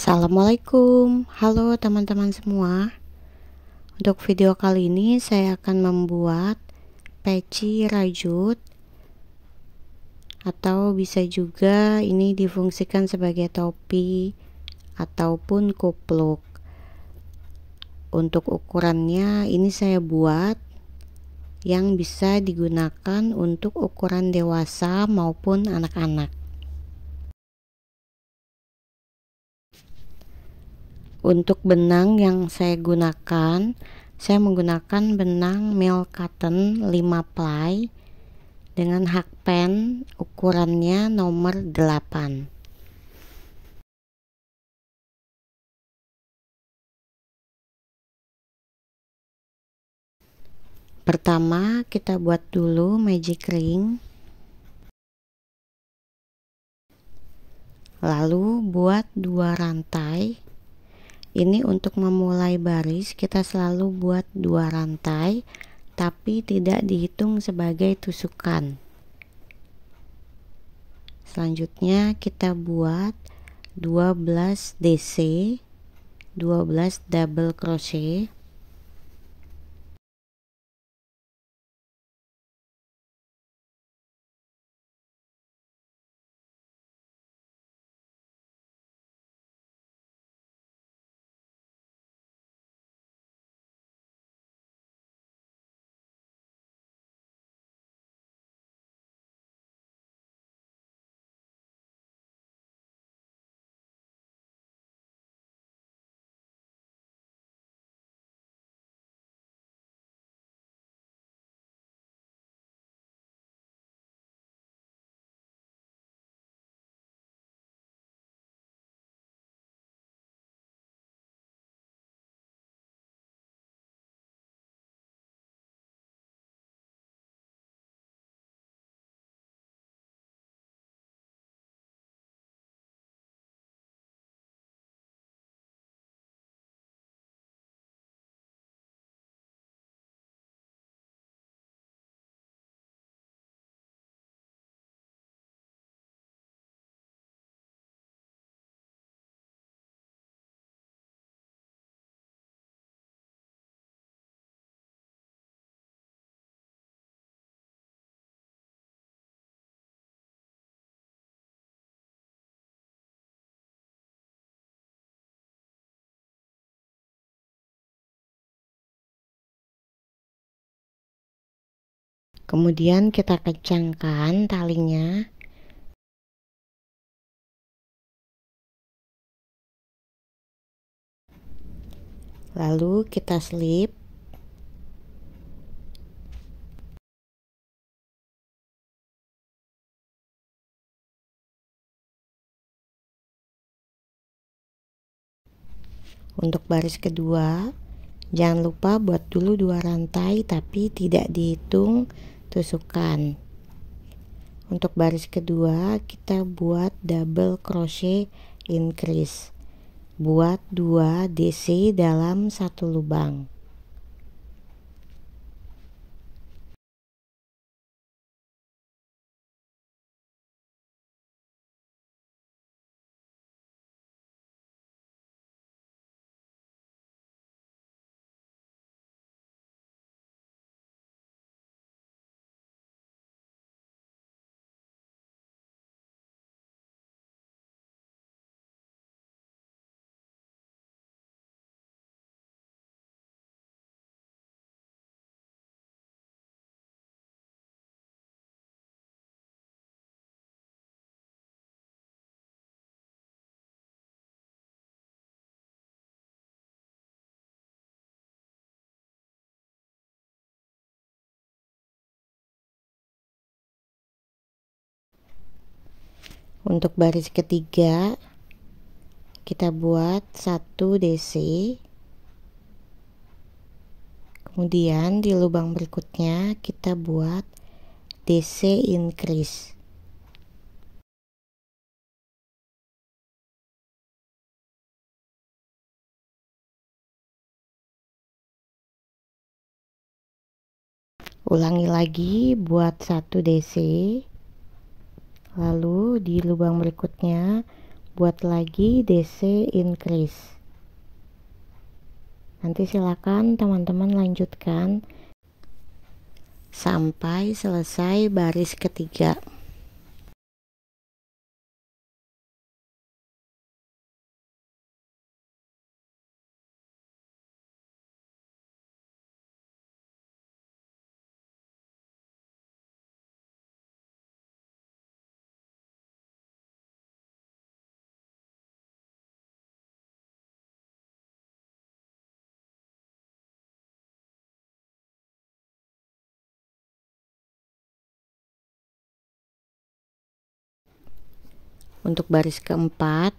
Assalamualaikum, halo teman-teman semua. Untuk video kali ini saya akan membuat peci rajut, atau bisa juga ini difungsikan sebagai topi ataupun kupluk. Untuk ukurannya ini saya buat yang bisa digunakan untuk ukuran dewasa maupun anak-anak. Untuk benang yang saya gunakan, saya menggunakan benang meal cotton 5 ply dengan hakpen ukurannya nomor 8. Pertama kita buat dulu magic ring, lalu buat 2 rantai. Ini untuk memulai baris kita selalu buat 2 rantai, tapi tidak dihitung sebagai tusukan. Selanjutnya kita buat 12 DC, 12 double crochet. Kemudian kita kencangkan talinya. Lalu kita slip. Untuk baris kedua, jangan lupa buat dulu 2 rantai tapi tidak dihitung tusukan. Untuk baris kedua kita buat double crochet increase, buat 2 DC dalam satu lubang. Untuk baris ketiga kita buat 1 DC, kemudian di lubang berikutnya kita buat DC increase. Ulangi lagi buat 1 DC, lalu di lubang berikutnya buat lagi DC increase. Nanti silakan teman-teman lanjutkan sampai selesai baris ketiga. Untuk baris keempat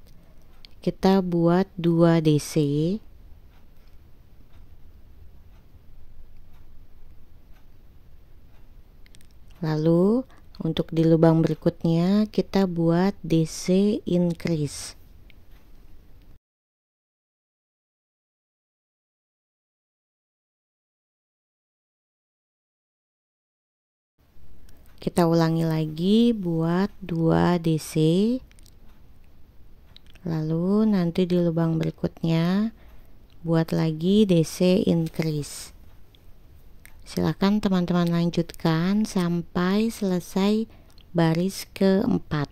kita buat 2 DC, lalu untuk di lubang berikutnya kita buat DC increase. Kita ulangi lagi buat 2 DC, lalu nanti di lubang berikutnya buat lagi DC increase. Silakan teman-teman lanjutkan sampai selesai baris keempat.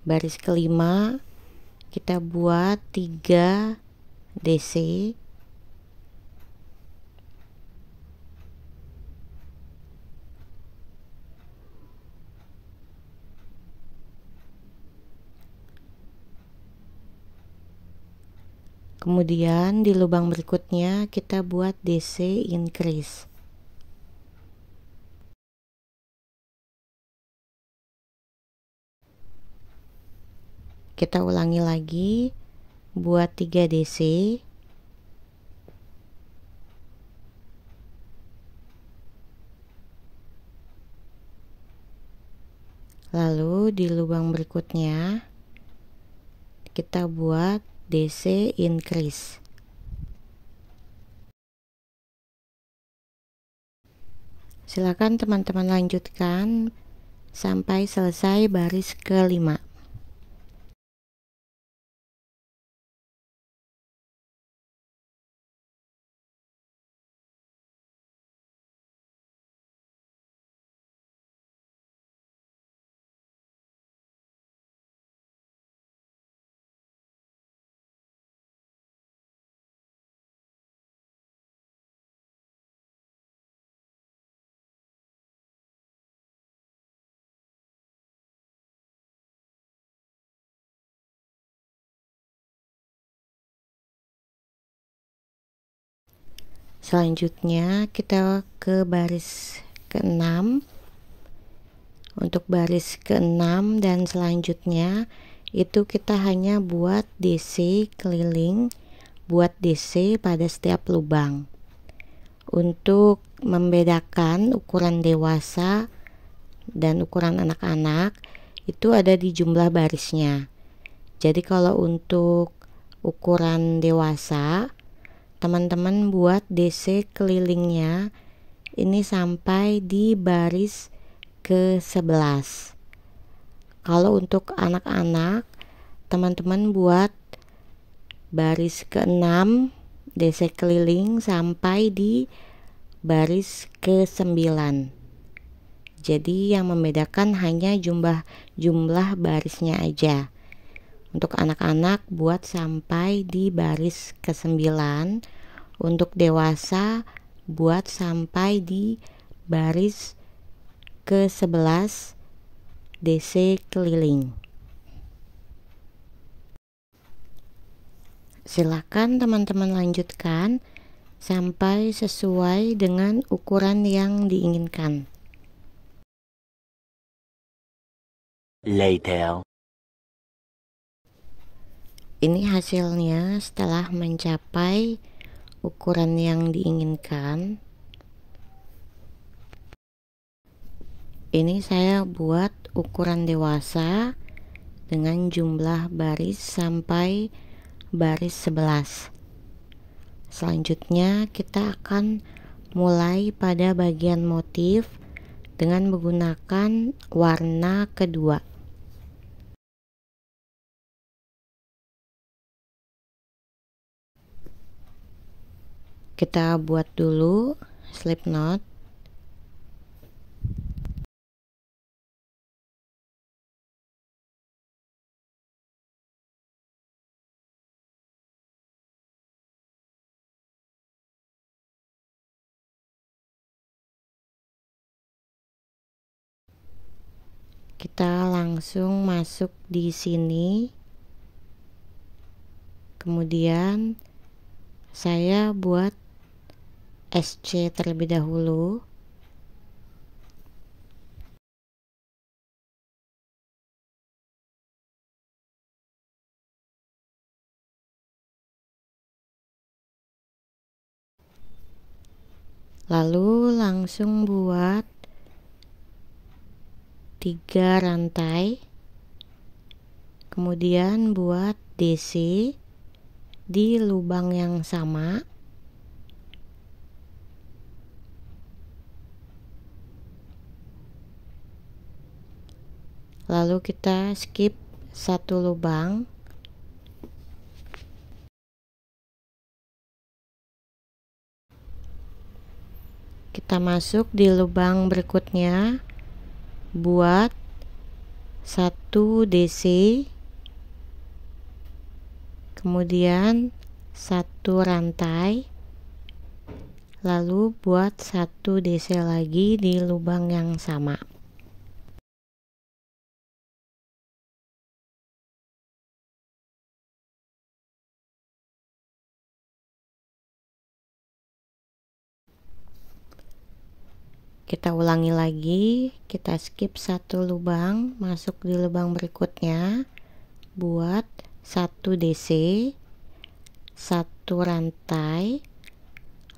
Baris kelima kita buat 3 DC, kemudian di lubang berikutnya kita buat DC increase. Kita ulangi lagi buat 3 DC, lalu di lubang berikutnya kita buat DC increase. Silakan teman-teman lanjutkan sampai selesai baris kelima. Selanjutnya kita ke baris ke-6. Untuk baris ke-6 dan selanjutnya itu kita hanya buat DC keliling, buat DC pada setiap lubang. Untuk membedakan ukuran dewasa dan ukuran anak-anak itu ada di jumlah barisnya. Jadi kalau untuk ukuran dewasa teman-teman buat DC kelilingnya ini sampai di baris ke-11. Kalau untuk anak-anak teman-teman buat baris ke-6 DC keliling sampai di baris ke-9. Jadi yang membedakan hanya jumlah barisnya aja. Untuk anak-anak buat sampai di baris ke-9, untuk dewasa buat sampai di baris ke-11 DC keliling. Silakan teman-teman lanjutkan sampai sesuai dengan ukuran yang diinginkan. later. Ini hasilnya setelah mencapai ukuran yang diinginkan. Ini saya buat ukuran dewasa dengan jumlah baris sampai baris 11. Selanjutnya kita akan mulai pada bagian motif dengan menggunakan warna kedua. Kita buat dulu slip knot. Kita langsung masuk di sini. Kemudian saya buat SC terlebih dahulu. Lalu langsung buat 3 rantai. Kemudian buat DC di lubang yang sama. Lalu kita skip satu lubang. Kita masuk di lubang berikutnya, buat 1 DC, kemudian 1 rantai, lalu buat 1 DC lagi di lubang yang sama. Kita ulangi lagi, kita skip satu lubang, masuk di lubang berikutnya, buat 1 DC, 1 rantai,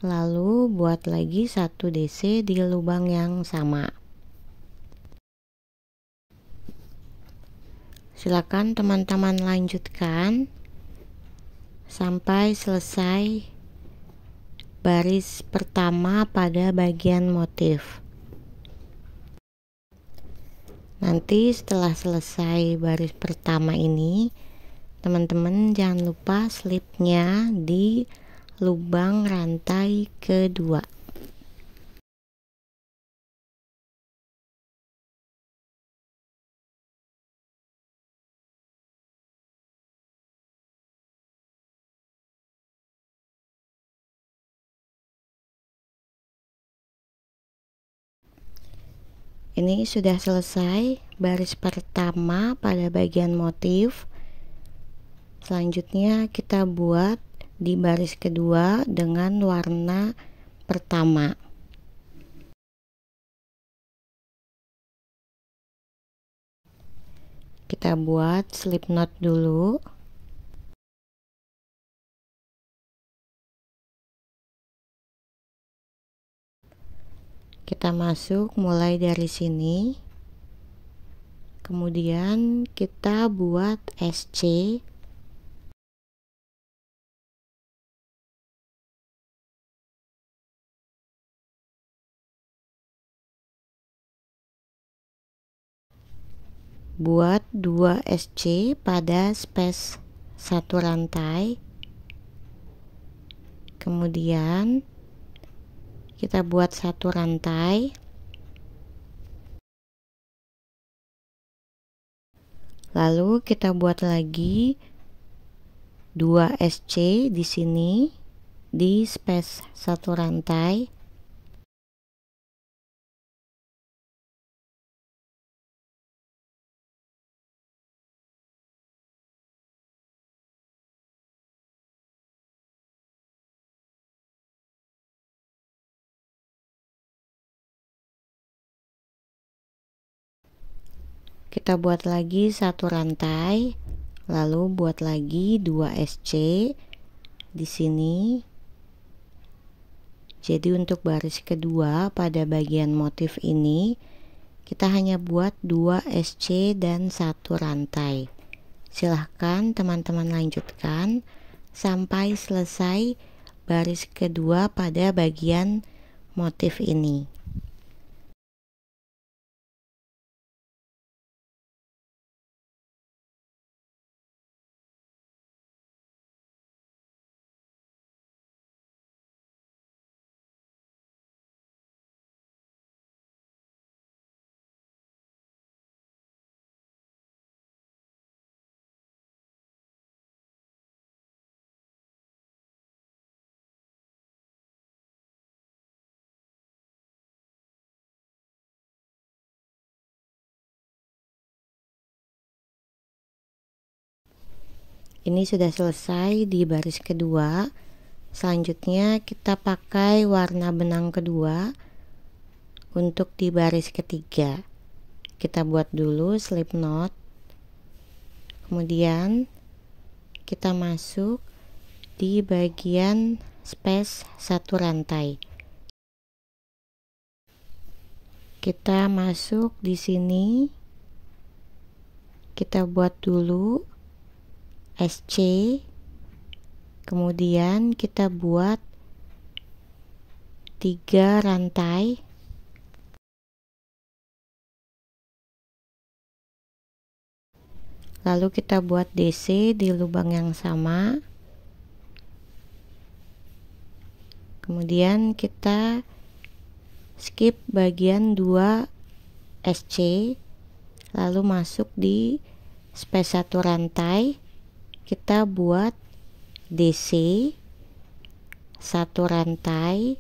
lalu buat lagi 1 DC di lubang yang sama. Silakan teman-teman lanjutkan sampai selesai baris pertama pada bagian motif. Nanti setelah selesai baris pertama ini, teman-teman jangan lupa slipnya di lubang rantai kedua. Ini sudah selesai baris pertama pada bagian motif. Selanjutnya kita buat di baris kedua dengan warna pertama. Kita buat slip knot dulu. Kita masuk mulai dari sini. Kemudian kita buat SC. Buat 2 SC pada space 1 rantai. Kemudian kita buat 1 rantai, lalu kita buat lagi 2 SC di sini di space 1 rantai. Kita buat lagi satu rantai, lalu buat lagi 2 SC di sini. Jadi untuk baris kedua pada bagian motif ini kita hanya buat 2 SC dan satu rantai. Silahkan teman-teman lanjutkan sampai selesai baris kedua pada bagian motif ini. Ini sudah selesai di baris kedua. Selanjutnya kita pakai warna benang kedua untuk di baris ketiga. Kita buat dulu slip knot, kemudian kita masuk di bagian space satu rantai. Kita masuk di sini, kita buat dulu SC, kemudian kita buat 3 rantai, lalu kita buat DC di lubang yang sama, kemudian kita skip bagian 2 SC, lalu masuk di space satu rantai, kita buat DC satu rantai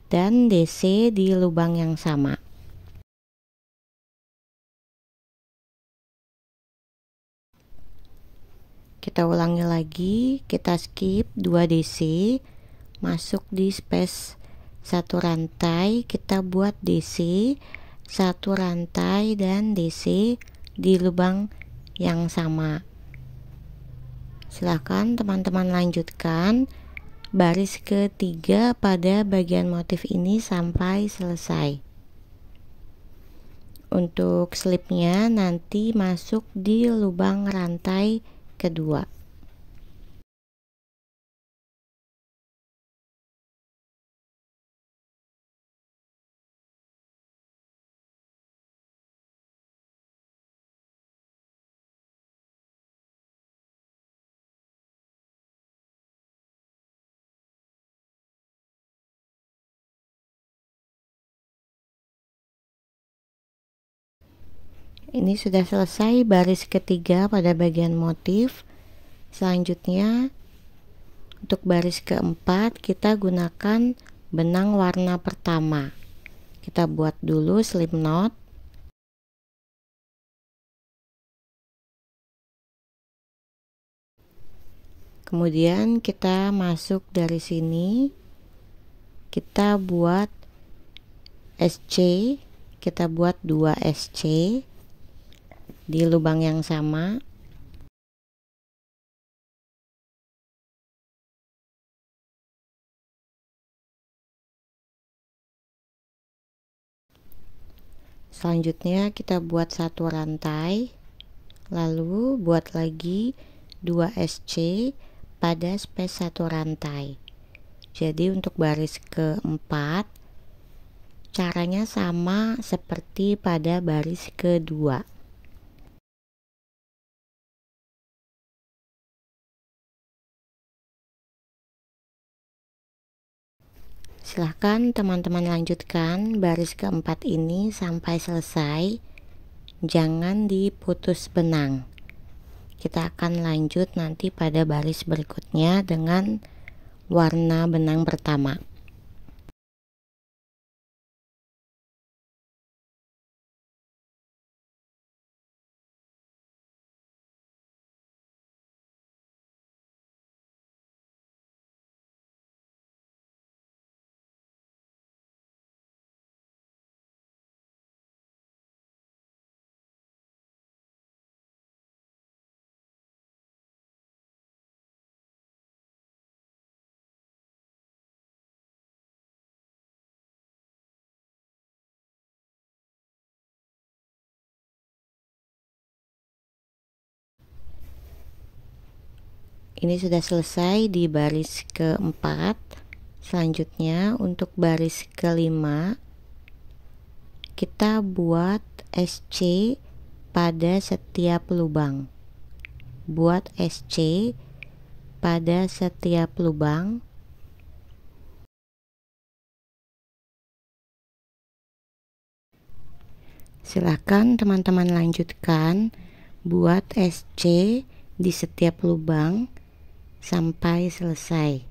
dan DC di lubang yang sama. Kita ulangi lagi, kita skip 2 DC, masuk di space satu rantai, kita buat DC satu rantai dan DC di lubang yang sama. Silahkan teman-teman lanjutkan baris ketiga pada bagian motif ini sampai selesai. Untuk slipnya nanti masuk di lubang rantai kedua. Ini sudah selesai baris ketiga pada bagian motif. Selanjutnya untuk baris keempat kita gunakan benang warna pertama. Kita buat dulu slip knot, kemudian kita masuk dari sini, kita buat SC, kita buat 2 SC di lubang yang sama. Selanjutnya kita buat satu rantai, lalu buat lagi 2 SC pada space satu rantai. Jadi untuk baris keempat caranya sama seperti pada baris kedua. Silahkan teman-teman lanjutkan baris keempat ini sampai selesai. Jangan diputus benang. Kita akan lanjut nanti pada baris berikutnya dengan warna benang pertama. Ini sudah selesai di baris keempat. Selanjutnya untuk baris kelima kita buat SC pada setiap lubang. Buat SC pada setiap lubang. Silakan teman-teman lanjutkan buat SC di setiap lubang sampai selesai.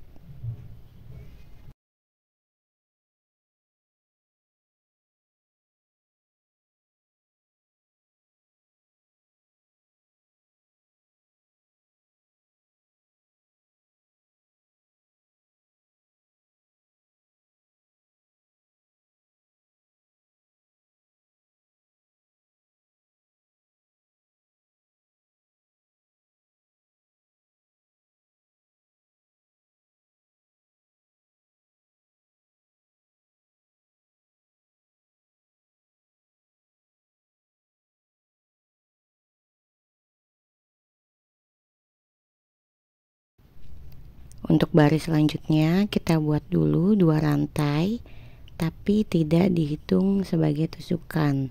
Untuk baris selanjutnya kita buat dulu 2 rantai tapi tidak dihitung sebagai tusukan.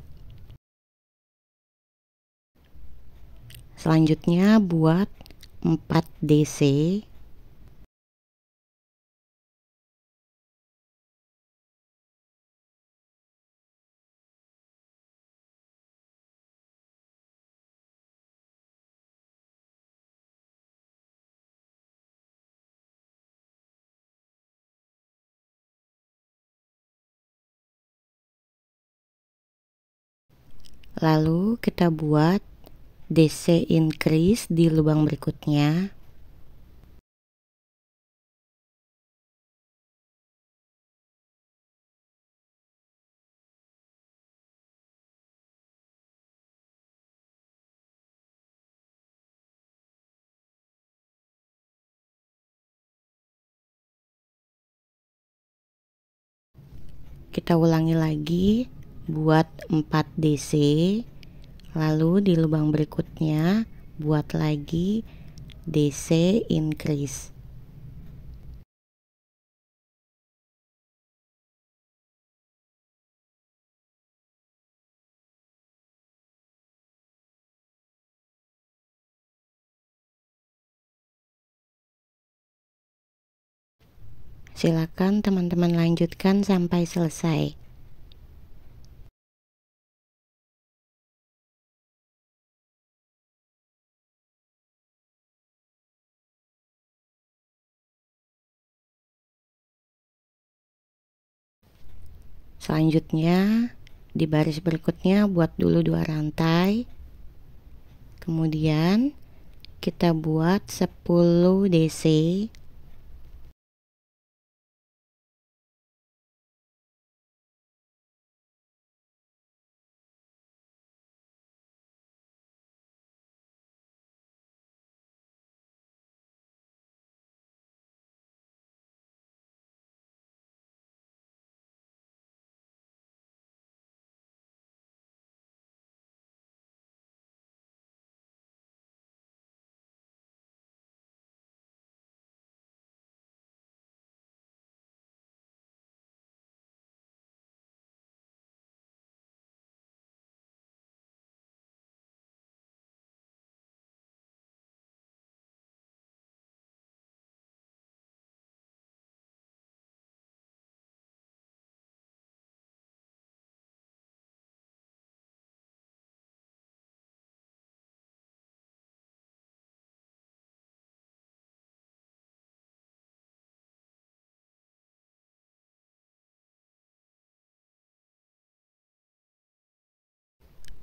Selanjutnya buat 4 DC. Lalu kita buat DC increase di lubang berikutnya. Kita ulangi lagi buat 4 DC, lalu di lubang berikutnya buat lagi DC increase. Silakan teman-teman lanjutkan sampai selesai. Selanjutnya di baris berikutnya buat dulu 2 rantai. Kemudian kita buat 10 DC.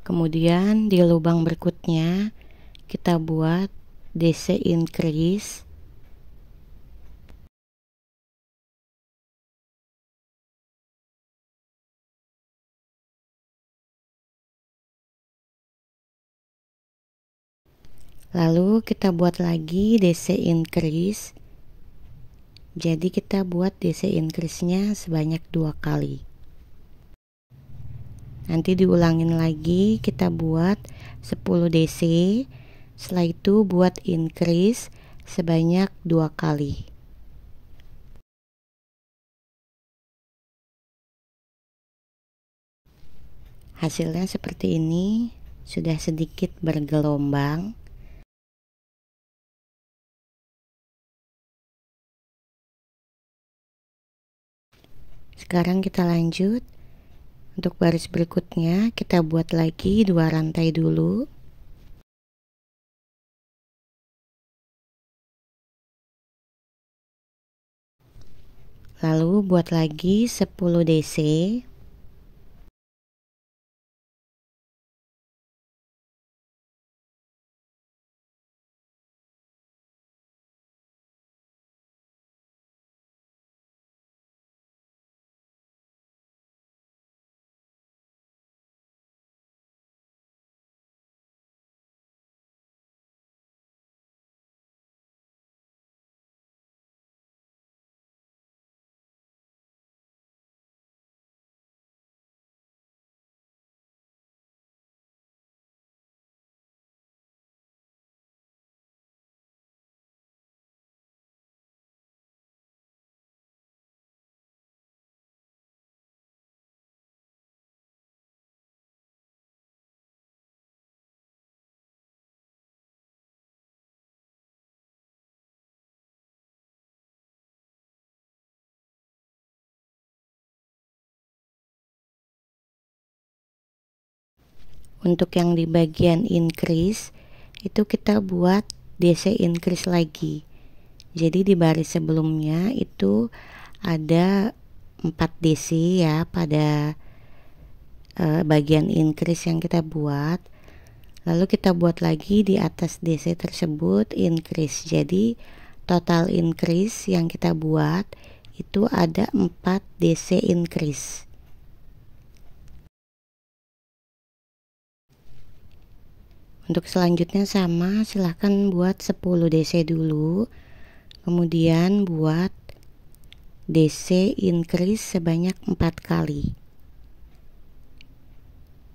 Kemudian di lubang berikutnya kita buat DC increase. Lalu kita buat lagi DC increase. Jadi kita buat DC increase-nya sebanyak 2 kali. Nanti diulangin lagi, kita buat 10 DC. Setelah itu buat increase sebanyak 2 kali. Hasilnya seperti ini, sudah sedikit bergelombang. Sekarang kita lanjut. Untuk baris berikutnya kita buat lagi 2 rantai dulu. Lalu buat lagi 10 DC. Untuk yang di bagian increase itu kita buat DC increase lagi. Jadi di baris sebelumnya itu ada 4 DC ya pada bagian increase yang kita buat. Lalu kita buat lagi di atas DC tersebut increase. Jadi total increase yang kita buat itu ada 4 DC increase. Untuk selanjutnya sama, silahkan buat 10 DC dulu, kemudian buat DC increase sebanyak 4 kali.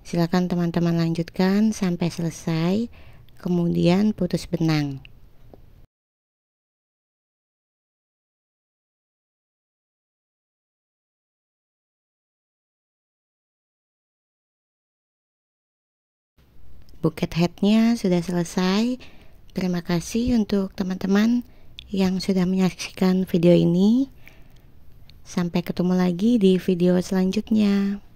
Silahkan teman-teman lanjutkan sampai selesai, kemudian putus benang. Buket headnya sudah selesai. Terima kasih untuk teman-teman yang sudah menyaksikan video ini. Sampai ketemu lagi di video selanjutnya.